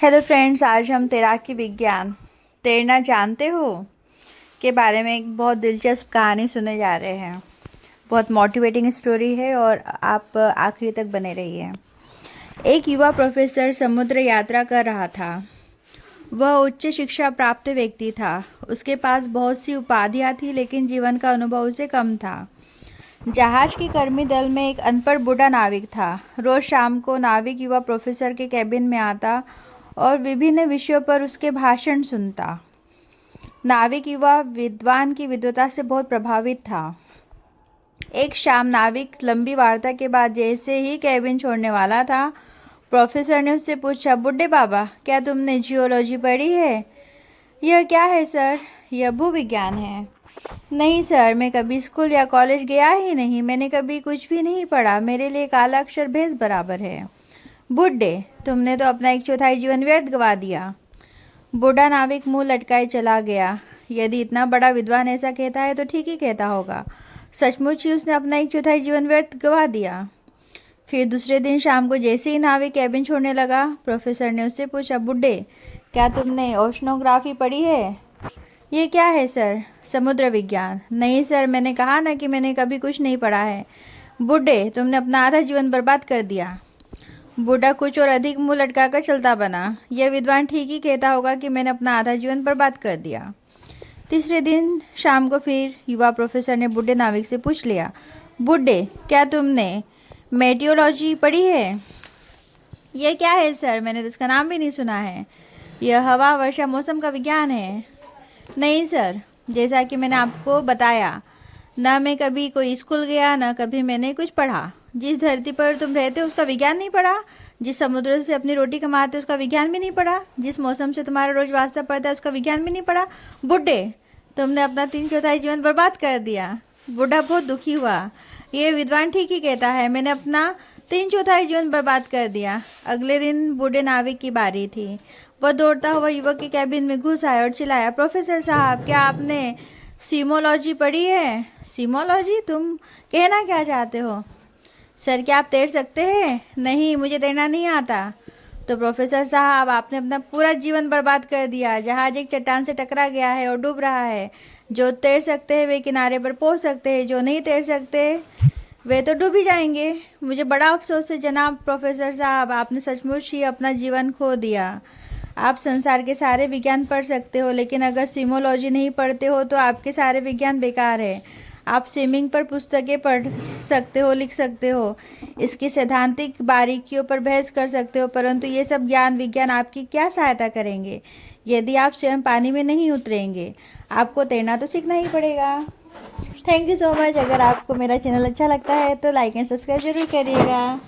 Hello friends, आज हम तैराकी विज्ञान तैरना जानते हो के बारे में एक बहुत दिलचस्प कहानी सुनने जा रहे हैं। बहुत मोटिवेटिंग स्टोरी है और आप आखिरी तक बने रहिए। एक युवा प्रोफेसर समुद्र यात्रा कर रहा था। वह उच्च शिक्षा प्राप्त व्यक्ति था। उसके पास बहुत सी उपाधियां थी, लेकिन जीवन का अनुभव उसे कम था। जहाज के कर्मी दल में एक अनपढ़ बूढ़ा नाविक था। रोज शाम को नाविक युवा प्रोफेसर के कैबिन में आता और विभिन्न विषयों पर उसके भाषण सुनता। नाविक युवा विद्वान की विद्वता से बहुत प्रभावित था। एक शाम नाविक लंबी वार्ता के बाद जैसे ही कैबिन छोड़ने वाला था, प्रोफेसर ने उससे पूछा, बूढ़े बाबा, क्या तुमने जियोलॉजी पढ़ी है? यह क्या है सर? यह भूविज्ञान है। नहीं सर, मैं कभी स्कूल या कॉलेज गया ही नहीं। मैंने कभी कुछ भी नहीं पढ़ा। मेरे लिए काला अक्षर भैंस बराबर है। बूढ़े, तुमने तो अपना एक चौथाई जीवन व्यर्थ गवा दिया। बूढ़ा नाविक मुंह लटकाए चला गया। यदि इतना बड़ा विद्वान ऐसा कहता है तो ठीक ही कहता होगा। सचमुच ही उसने अपना एक चौथाई जीवन व्यर्थ गवा दिया। फिर दूसरे दिन शाम को जैसे ही नाविक कैबिन छोड़ने लगा, प्रोफेसर ने उससे पूछा, बूढ़े, क्या तुमने ओशनोग्राफी पढ़ी है? ये क्या है सर? समुद्र विज्ञान। नहीं सर, मैंने कहा ना कि मैंने कभी कुछ नहीं पढ़ा है। बूढ़े, तुमने अपना आधा जीवन बर्बाद कर दिया। बूढ़ा कुछ और अधिक मुंह लटकाकर चलता बना। यह विद्वान ठीक ही कहता होगा कि मैंने अपना आधा जीवन बर्बाद कर दिया। तीसरे दिन शाम को फिर युवा प्रोफेसर ने बूढ़े नाविक से पूछ लिया, बूढ़े, क्या तुमने मेटियोलॉजी पढ़ी है? यह क्या है सर? मैंने तो उसका नाम भी नहीं सुना है। यह हवा, वर्षा, मौसम का विज्ञान है। नहीं सर, जैसा कि मैंने आपको बताया, न मैं कभी कोई स्कूल गया, न कभी मैंने कुछ पढ़ा। जिस धरती पर तुम रहते हो उसका विज्ञान नहीं पढ़ा। जिस समुद्र से अपनी रोटी कमाते हो उसका विज्ञान भी नहीं पढ़ा। जिस मौसम से तुम्हारा रोज वास्ता पड़ता है उसका विज्ञान भी नहीं पढ़ा। बूढ़े, तुमने अपना 3/4 जीवन बर्बाद कर दिया। बूढ़ा बहुत दुखी हुआ। ये विद्वान ठीक ही कहता है, मैंने अपना 3/4 जीवन बर्बाद कर दिया। अगले दिन बूढ़े नाविक की बारी थी। वह दौड़ता हुआ युवक के कैबिन में घुस आया और चिल्लाया, प्रोफेसर साहब, क्या आपने सीमोलॉजी पढ़ी है? सीमोलॉजी? तुम कहना क्या चाहते हो? सर, क्या आप तैर सकते हैं? नहीं, मुझे तैरना नहीं आता। तो प्रोफेसर साहब, आपने अपना पूरा जीवन बर्बाद कर दिया। जहाज एक चट्टान से टकरा गया है और डूब रहा है। जो तैर सकते हैं वे किनारे पर पहुंच सकते हैं, जो नहीं तैर सकते वे तो डूब ही जाएंगे। मुझे बड़ा अफसोस है जनाब प्रोफेसर साहब, आपने सचमुच ही अपना जीवन खो दिया। आप संसार के सारे विज्ञान पढ़ सकते हो, लेकिन अगर सीमोलॉजी नहीं पढ़ते हो तो आपके सारे विज्ञान बेकार है। आप स्विमिंग पर पुस्तकें पढ़ सकते हो, लिख सकते हो, इसकी सैद्धांतिक बारीकियों पर बहस कर सकते हो, परंतु ये सब ज्ञान विज्ञान आपकी क्या सहायता करेंगे यदि आप स्वयं पानी में नहीं उतरेंगे? आपको तैरना तो सीखना ही पड़ेगा। Thank you so much. अगर आपको मेरा चैनल अच्छा लगता है तो लाइक एंड सब्सक्राइब जरूर करिएगा।